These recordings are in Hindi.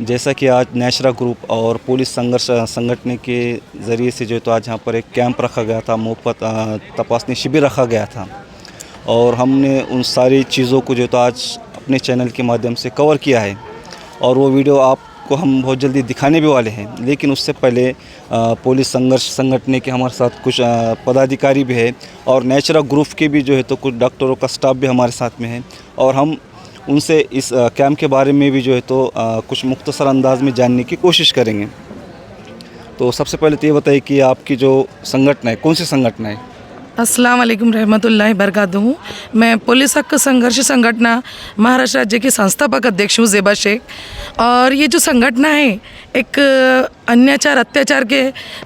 जैसा कि आज नेशरा ग्रुप और पुलिस संघर्ष संगठन के ज़रिए से जो है तो आज यहाँ पर एक कैंप रखा गया था, मुफ्त तपासनी शिविर रखा गया था और हमने उन सारी चीज़ों को जो है तो आज अपने चैनल के माध्यम से कवर किया है और वो वीडियो आपको हम बहुत जल्दी दिखाने भी वाले हैं। लेकिन उससे पहले पुलिस संघर्ष संगठन के हमारे साथ कुछ पदाधिकारी भी है और नेशरा ग्रुप के भी जो है तो कुछ डॉक्टरों का स्टाफ भी हमारे साथ में है और हम उनसे इस कैंप के बारे में भी जो है तो कुछ मुख्तसर अंदाज में जानने की कोशिश करेंगे। तो सबसे पहले तो ये बताइए कि आपकी जो संगठन है कौन सी संगठन है? अस्सलाम वालेकुम रहमतुल्लाहि बरकातहू। मैं पुलिस हक संघर्ष संगठन महाराष्ट्र राज्य की संस्थापक अध्यक्ष हूँ ज़ेबा शेख। और ये जो संगठन है एक अन्याचार अत्याचार के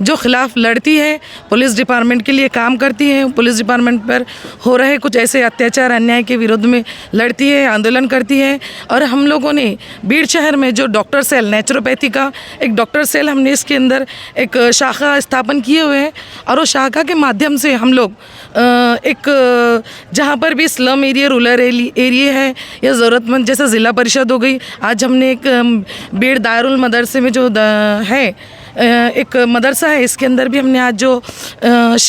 जो ख़िलाफ़ लड़ती है, पुलिस डिपार्टमेंट के लिए काम करती है, पुलिस डिपार्टमेंट पर हो रहे कुछ ऐसे अत्याचार अन्याय के विरोध में लड़ती है, आंदोलन करती है। और हम लोगों ने बीड़ शहर में जो डॉक्टर सेल नेचुरोपैथी का एक डॉक्टर सेल हमने इसके अंदर एक शाखा स्थापन किए हुए हैं और उस शाखा के माध्यम से हम लोग एक जहाँ पर भी स्लम एरिया रूरल एरिया है या ज़रूरतमंद जैसे ज़िला परिषद हो गई, आज हमने एक बीड़ दारुल मदरसे में जो है एक मदरसा है, इसके अंदर भी हमने आज जो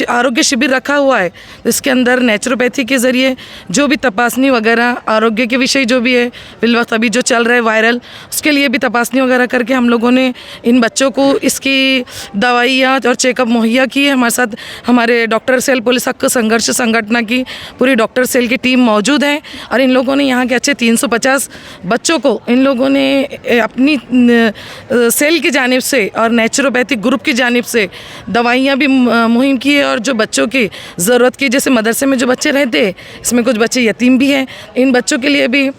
आरोग्य शिविर रखा हुआ है, इसके अंदर नेचुरोपैथी के ज़रिए जो भी तपासनी वगैरह आरोग्य के विषय जो भी है फिलवक्त अभी जो चल रहा है वायरल, उसके लिए भी तपासनी वगैरह करके हम लोगों ने इन बच्चों को इसकी दवाइयाँ और चेकअप मुहैया की है। हमारे साथ हमारे डॉक्टर सेल पुलिस हक संघर्ष संगठन की पूरी डॉक्टर सेल की टीम मौजूद है और इन लोगों ने यहाँ के अच्छे 350 बच्चों को इन लोगों ने अपनी सेल की जानिब से और नेचुरोपैथिक ग्रुप की जानिब से दवाइयाँ भी मुहिम की है। और जो बच्चों की ज़रूरत की जैसे मदरसे में जो बच्चे रहते हैं, इसमें कुछ बच्चे यतीम भी हैं, इन बच्चों के लिए भी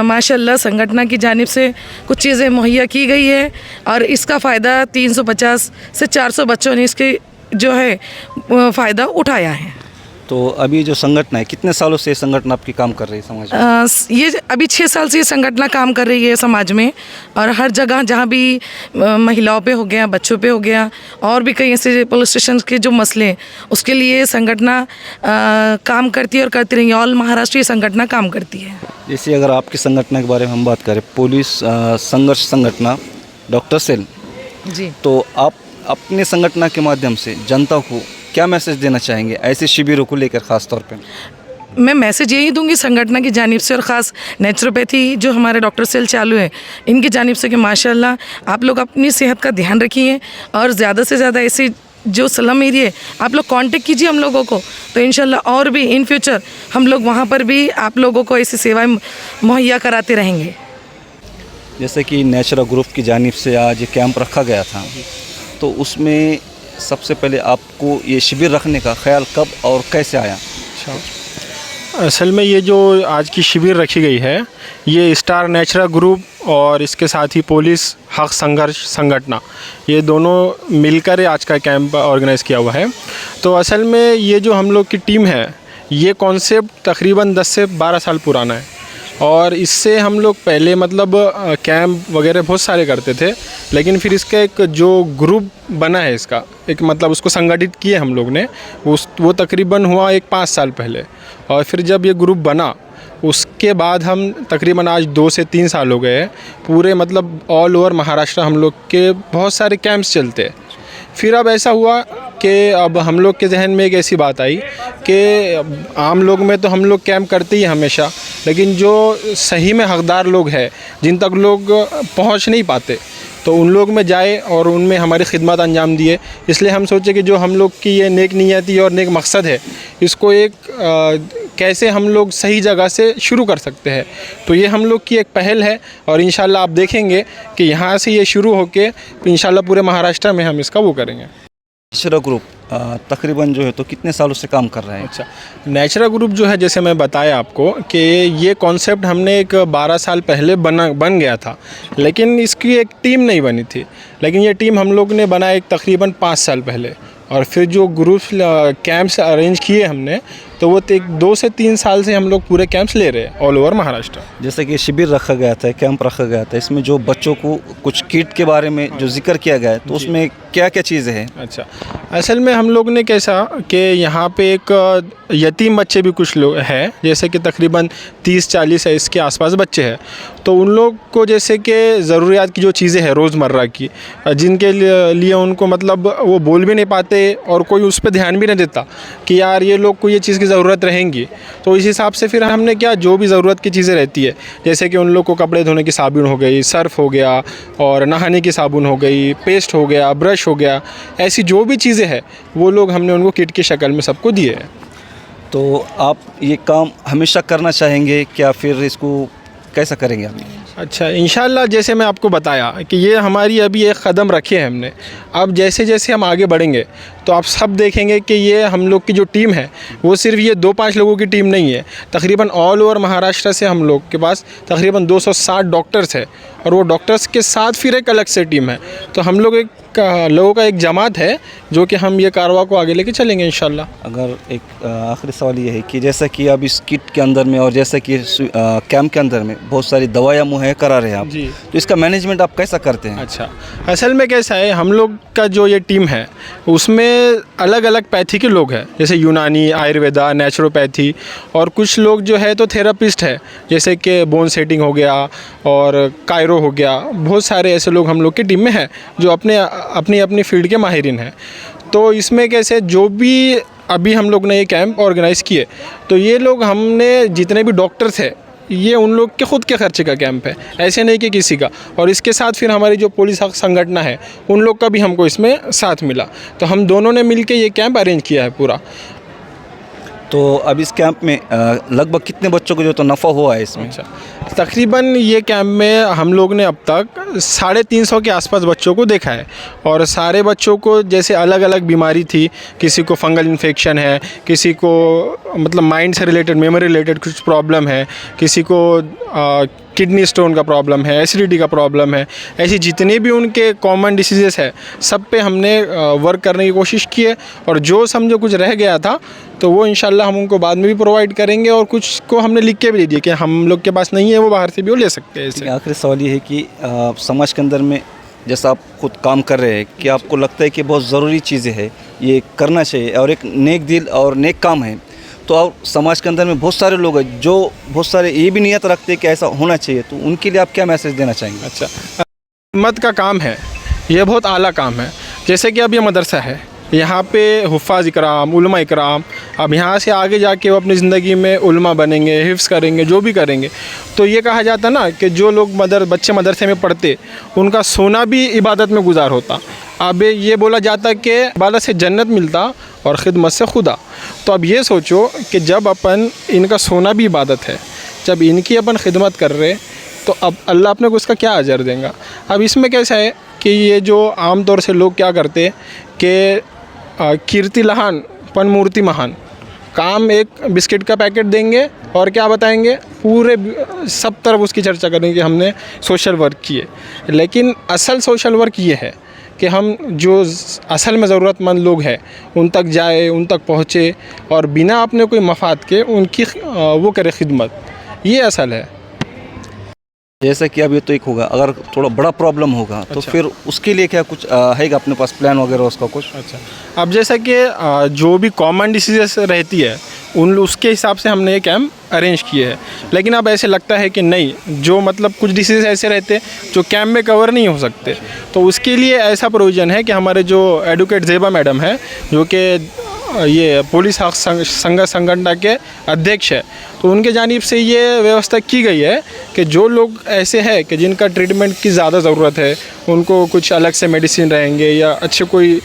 माशाल्लाह संगठन की जानिब से कुछ चीज़ें मुहैया की गई है और इसका फ़ायदा 350 से 400 बच्चों ने इसके जो है फ़ायदा उठाया है। तो अभी जो संगठन है कितने सालों से ये संगठन आपकी काम कर रही है समाज में? ये अभी 6 साल से ये संगठन काम कर रही है समाज में और हर जगह जहाँ भी महिलाओं पे हो गया, बच्चों पे हो गया और भी कई ऐसे पुलिस स्टेशन के जो मसले हैं उसके लिए संगठन काम करती है और करती रही है। ऑल महाराष्ट्र ये संगठन काम करती है। जैसे अगर आपकी संगठन के बारे में हम बात करें, पुलिस संघर्ष संगठन डॉक्टर सेल जी, तो आप अपने संगठन के माध्यम से जनता को क्या मैसेज देना चाहेंगे ऐसे शिविरों को लेकर ख़ास तौर पे? मैं मैसेज यही दूंगी संगठन की जानिब से और ख़ास नेचुरोपैथी जो हमारे डॉक्टर सेल चालू है इनकी जानिब से कि माशाल्लाह आप लोग अपनी सेहत का ध्यान रखिए और ज़्यादा से ज़्यादा ऐसे जो स्लम एरिया है आप लोग कांटेक्ट कीजिए हम लोगों को, तो इंशाल्लाह और भी इन फ्यूचर हम लोग वहाँ पर भी आप लोगों को ऐसी सेवाएँ मुहैया कराते रहेंगे। जैसे कि नेचरा ग्रुप की जानिब से आज ये कैंप रखा गया था, तो उसमें सबसे पहले आपको ये शिविर रखने का ख्याल कब और कैसे आया? असल में ये जो आज की शिविर रखी गई है ये स्टार नेचरा ग्रुप और इसके साथ ही पुलिस हक संघर्ष संगठन ये दोनों मिलकर आज का कैंप ऑर्गेनाइज़ किया हुआ है। तो असल में ये जो हम लोग की टीम है ये कॉन्सेप्ट तकरीबन 10 से 12 साल पुराना है और इससे हम लोग पहले मतलब कैंप वगैरह बहुत सारे करते थे, लेकिन फिर इसका एक जो ग्रुप बना है इसका एक मतलब उसको संगठित किए हम लोग ने वो तकरीबन हुआ 5 साल पहले। और फिर जब ये ग्रुप बना उसके बाद हम तकरीबन आज 2 से 3 साल हो गए हैं पूरे मतलब ऑल ओवर महाराष्ट्र हम लोग के बहुत सारे कैंप्स चलते हैं। फिर अब ऐसा हुआ कि अब हम लोग के जहन में एक ऐसी बात आई कि आम लोग में तो हम लोग कैंप करते ही हमेशा, लेकिन जो सही में हकदार लोग हैं जिन तक लोग पहुंच नहीं पाते तो उन लोग में जाए और उनमें हमारी खिदमत अंजाम दिए। इसलिए हम सोचे कि जो हम लोग की ये नेक नियति और नेक मकसद है इसको एक कैसे हम लोग सही जगह से शुरू कर सकते हैं। तो ये हम लोग की एक पहल है और इंशाल्लाह आप देखेंगे कि यहाँ से ये शुरू होके इंशाल्लाह पूरे महाराष्ट्र में हम इसका वो करेंगे। नेचरा ग्रुप तकरीबन जो है तो कितने सालों से काम कर रहे हैं? अच्छा, नेचरा ग्रुप जो है जैसे मैं बताया आपको कि ये कॉन्सेप्ट हमने एक 12 साल पहले बन गया था, लेकिन इसकी एक टीम नहीं बनी थी। लेकिन ये टीम हम लोग ने बनाया एक तकरीबन 5 साल पहले और फिर जो ग्रुप कैंप्स अरेंज किए हमने तो वो 2 से 3 साल से हम लोग पूरे कैंप्स ले रहे हैं ऑल ओवर महाराष्ट्र। जैसे कि शिविर रखा गया था, कैंप रखा गया था, इसमें जो बच्चों को कुछ किट के बारे में जो जिक्र किया गया है, तो उसमें क्या क्या चीज़ें हैं? अच्छा, असल में हम लोग ने कैसा कि यहाँ पे एक यतीम बच्चे भी कुछ लोग हैं, जैसे कि तकरीबन 30-40 है इसके आसपास बच्चे हैं। तो उन लोग को जैसे कि ज़रूरियात की जो चीज़ें हैं रोज़मर्रा की, जिनके लिए उनको मतलब वो बोल भी नहीं पाते और कोई उस पर ध्यान भी नहीं देता कि यार ये लोग को ये चीज़ की ज़रूरत रहेंगी। तो इस हिसाब से फिर हमने क्या, जो भी ज़रूरत की चीज़ें रहती है, जैसे कि उन लोग को कपड़े धोने की साबुन हो गई, सर्फ़ हो गया, और नहाने की साबुन हो गई, पेस्ट हो गया, ब्रश हो गया, ऐसी जो भी चीज़ें हैं वो लोग हमने उनको किट की शक्ल में सबको दिए हैं। तो आप ये काम हमेशा करना चाहेंगे क्या, फिर इसको कैसा करेंगे आप? अच्छा, इंशाल्लाह जैसे मैं आपको बताया कि ये हमारी अभी एक कदम रखे हैं हमने। अब जैसे जैसे हम आगे बढ़ेंगे तो आप सब देखेंगे कि ये हम लोग की जो टीम है वो सिर्फ ये 2-5 लोगों की टीम नहीं है। तकरीबन ऑल ओवर महाराष्ट्र से हम लोग के पास तकरीबन 260 डॉक्टर्स है, और वो डॉक्टर्स के साथ फिर एक अलग से टीम है। तो हम लोग एक लोगों का एक जमात है जो कि हम ये कारवा को आगे लेके चलेंगे इंशाल्लाह। अगर एक आखिरी सवाल ये है कि जैसा कि अब इस किट के अंदर में और जैसा कि कैंप के अंदर में बहुत सारी दवाइयाँ मुहैया करा रहे हैं आप, जी। तो इसका मैनेजमेंट आप कैसा करते हैं? अच्छा, असल में कैसा है, हम लोग का जो ये टीम है उसमें अलग अलग पैथी के लोग हैं, जैसे यूनानी, आयुर्वेदा, नेचुरोपैथी, और कुछ लोग जो है तो थेरापिस्ट है, जैसे कि बोन सेटिंग हो गया और कायरो हो गया। बहुत सारे ऐसे लोग हम लोग की टीम में हैं जो अपनी अपनी फील्ड के माहिरीन हैं। तो इसमें कैसे, जो भी अभी हम लोग ने ये कैंप ऑर्गेनाइज़ किए, तो ये लोग हमने जितने भी डॉक्टर थे, ये उन लोग के ख़ुद के खर्चे का कैंप है, ऐसे नहीं कि किसी का। और इसके साथ फिर हमारी जो पुलिस हक़ संगठन है उन लोग का भी हमको इसमें साथ मिला, तो हम दोनों ने मिल के ये कैंप अरेंज किया है पूरा। तो अब इस कैंप में लगभग कितने बच्चों को जो तो नफ़ा हुआ है इसमें? अच्छा, तकरीबन ये कैंप में हम लोग ने अब तक 350 के आसपास बच्चों को देखा है, और सारे बच्चों को जैसे अलग अलग बीमारी थी, किसी को फंगल इन्फेक्शन है, किसी को मतलब माइंड से रिलेटेड, मेमोरी रिलेटेड कुछ प्रॉब्लम है, किसी को किडनी स्टोन का प्रॉब्लम है, एसिडिटी का प्रॉब्लम है, ऐसी जितने भी उनके कॉमन डिसीज़ेस है सब पे हमने वर्क करने की कोशिश की है। और जो समझो कुछ रह गया था तो वो इंशाल्लाह हम उनको बाद में भी प्रोवाइड करेंगे, और कुछ को हमने लिख के भी दे दिया कि हम लोग के पास नहीं है, वो बाहर से भी वो ले सकते हैं। इससे आखिरी सवाल ये है कि समाज के अंदर में जैसा आप खुद काम कर रहे हैं, कि आपको लगता है कि बहुत ज़रूरी चीज़ें हैं, ये करना चाहिए और एक नेक दिल और नेक काम है, तो और समाज के अंदर में बहुत सारे लोग हैं जो बहुत सारे ये भी नियत रखते हैं कि ऐसा होना चाहिए, तो उनके लिए आप क्या मैसेज देना चाहेंगे? अच्छा, हिम्मत का काम है, ये बहुत आला काम है। जैसे कि अब ये मदरसा है, यहाँ पे हुफ़ाज़ इकराम, उलमा इकराम, अब यहाँ से आगे जाके वो अपनी ज़िंदगी में उलमा बनेंगे, हिफ्ज़ करेंगे, जो भी करेंगे। तो ये कहा जाता ना कि जो लोग बच्चे मदरसे में पढ़ते, उनका सोना भी इबादत में गुजार होता। अब ये बोला जाता कि इबादत से जन्नत मिलता और ख़िदमत से खुदा। तो अब ये सोचो कि जब अपन इनका सोना भी इबादत है, जब इनकी अपन खिदमत कर रहे, तो अब अल्लाह अपने को उसका क्या अजर देगा। अब इसमें कैसा है कि ये जो आम तौर से लोग क्या करते कि कीर्ति लहान पन मूर्ति महान, काम एक बिस्किट का पैकेट देंगे और क्या बताएंगे, पूरे सब तरफ उसकी चर्चा करेंगे कि हमने सोशल वर्क किए। लेकिन असल सोशल वर्क ये है कि हम जो असल में ज़रूरतमंद लोग हैं उन तक जाए, उन तक पहुँचे, और बिना अपने कोई मफाद के उनकी वो करे खिदमत, ये असल है। जैसा कि अब ये तो एक होगा, अगर थोड़ा बड़ा प्रॉब्लम होगा तो अच्छा। फिर उसके लिए क्या कुछ है अपने पास प्लान वगैरह उसका कुछ? अच्छा, अब जैसा कि जो भी कॉमन डिसीज़ेस रहती है उसके हिसाब से हमने ये कैंप अरेंज किए हैं। लेकिन अब ऐसे लगता है कि नहीं, जो मतलब कुछ डिसीज़ ऐसे रहते हैं जो कैंप में कवर नहीं हो सकते, तो उसके लिए ऐसा प्रोविज़न है कि हमारे जो एडवोकेट ज़ेबा मैडम है, जो कि ये पुलिस हक़ संगठन के अध्यक्ष है, तो उनके जानिब से ये व्यवस्था की गई है कि जो लोग ऐसे हैं कि जिनका ट्रीटमेंट की ज़्यादा ज़रूरत है, उनको कुछ अलग से मेडिसिन रहेंगे या अच्छे कोई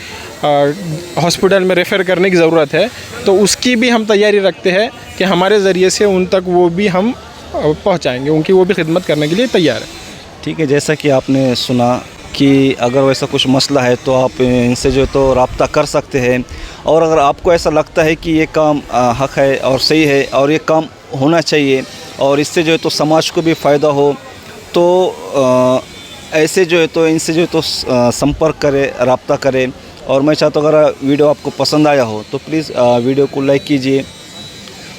हॉस्पिटल में रेफ़र करने की ज़रूरत है, तो उसकी भी हम तैयारी रखते हैं कि हमारे ज़रिए से उन तक वो भी हम पहुंचाएंगे, उनकी वो भी खिदमत करने के लिए तैयार है। ठीक है, जैसा कि आपने सुना कि अगर वैसा कुछ मसला है तो आप इनसे जो तो रब्ता कर सकते हैं, और अगर आपको ऐसा लगता है कि ये काम हक़ है और सही है और ये काम होना चाहिए और इससे जो है तो समाज को भी फ़ायदा हो, तो ऐसे जो है तो इनसे जो है तो संपर्क करें, रब्ता करें। और मैं चाहता हूँ अगर वीडियो आपको पसंद आया हो तो प्लीज़ वीडियो को लाइक कीजिए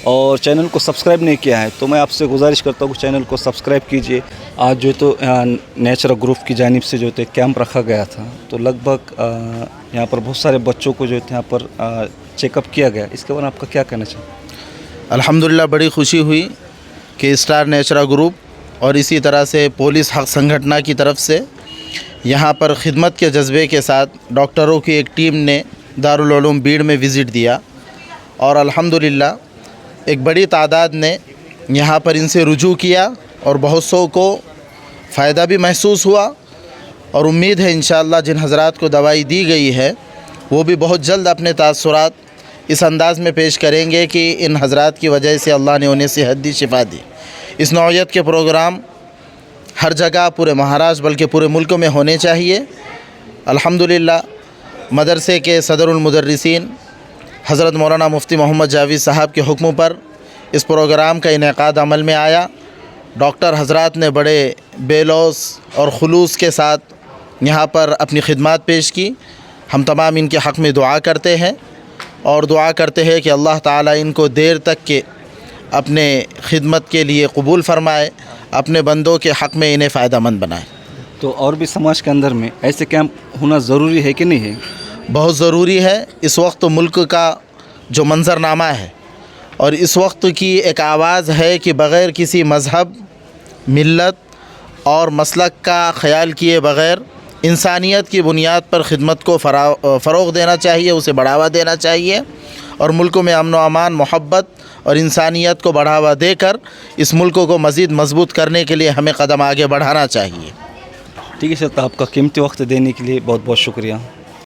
और चैनल को सब्सक्राइब नहीं किया है तो मैं आपसे गुजारिश करता हूँ कि चैनल को सब्सक्राइब कीजिए। आज जो तो नेचरा ग्रुप की जानिब से जो तो कैंप रखा गया था, तो लगभग यहाँ पर बहुत सारे बच्चों को जो है यहाँ पर चेकअप किया गया। इसके बारे में आपका क्या कहना चाहिए? अल्हम्दुलिल्लाह बड़ी खुशी हुई कि स्टार नेचरा ग्रुप और इसी तरह से पुलिस हक़ संगठन की तरफ से यहाँ पर ख़िदमत के जज्बे के साथ डॉक्टरों की एक टीम ने दारुल उलूम बीड़ में विज़िट दिया और अल्हम्दुलिल्लाह एक बड़ी तादाद ने यहाँ पर इनसे रुजू किया और बहुत सौ को फ़ायदा भी महसूस हुआ। और उम्मीद है इंशाअल्लाह जिन हज़रात को दवाई दी गई है वो भी बहुत जल्द अपने तासुरात इस अंदाज़ में पेश करेंगे कि इन हज़रात की वजह से अल्लाह ने उन्हें सेहत दी, शिफा दी। इस नौइयत के प्रोग्राम हर जगह पूरे महाराष्ट्र बल्कि पूरे मुल्क में होने चाहिए। अल्हम्दुलिल्लाह मदरसे के सदरुल मुदर्रिसीन हज़रत मौलाना मुफ्ती मोहम्मद जावेद साहब के हुक्म पर इस प्रोग्राम का इनेकाद अमल में आया। डॉक्टर हज़रात ने बड़े बेलौस और खुलूस के साथ यहाँ पर अपनी खिदमत पेश की। हम तमाम इनके हक़ में दुआ करते हैं और दुआ करते हैं कि अल्लाह ताला इनको देर तक के अपने खिदमत के लिए कबूल फ़रमाए, अपने बंदों के हक़ में इन्हें फ़ायदामंद बनाए। तो और भी समाज के अंदर में ऐसे कैंप होना ज़रूरी है कि नहीं है? बहुत ज़रूरी है। इस वक्त मुल्क का जो मंज़रनामा है और इस वक्त की एक आवाज़ है कि बग़ैर किसी मज़हब, मिल्लत और मसलक का ख़याल किए बग़ैर इंसानियत की बुनियाद पर ख़िदमत को फ़रोग़ देना चाहिए, उसे बढ़ावा देना चाहिए और मुल्क में अमन व अमान, मोहब्बत और इंसानियत को बढ़ावा देकर इस मुल्क को मज़ीद मजबूत करने के लिए हमें कदम आगे बढ़ाना चाहिए। ठीक है सर, तो आपका कीमती वक्त देने के लिए बहुत बहुत शुक्रिया।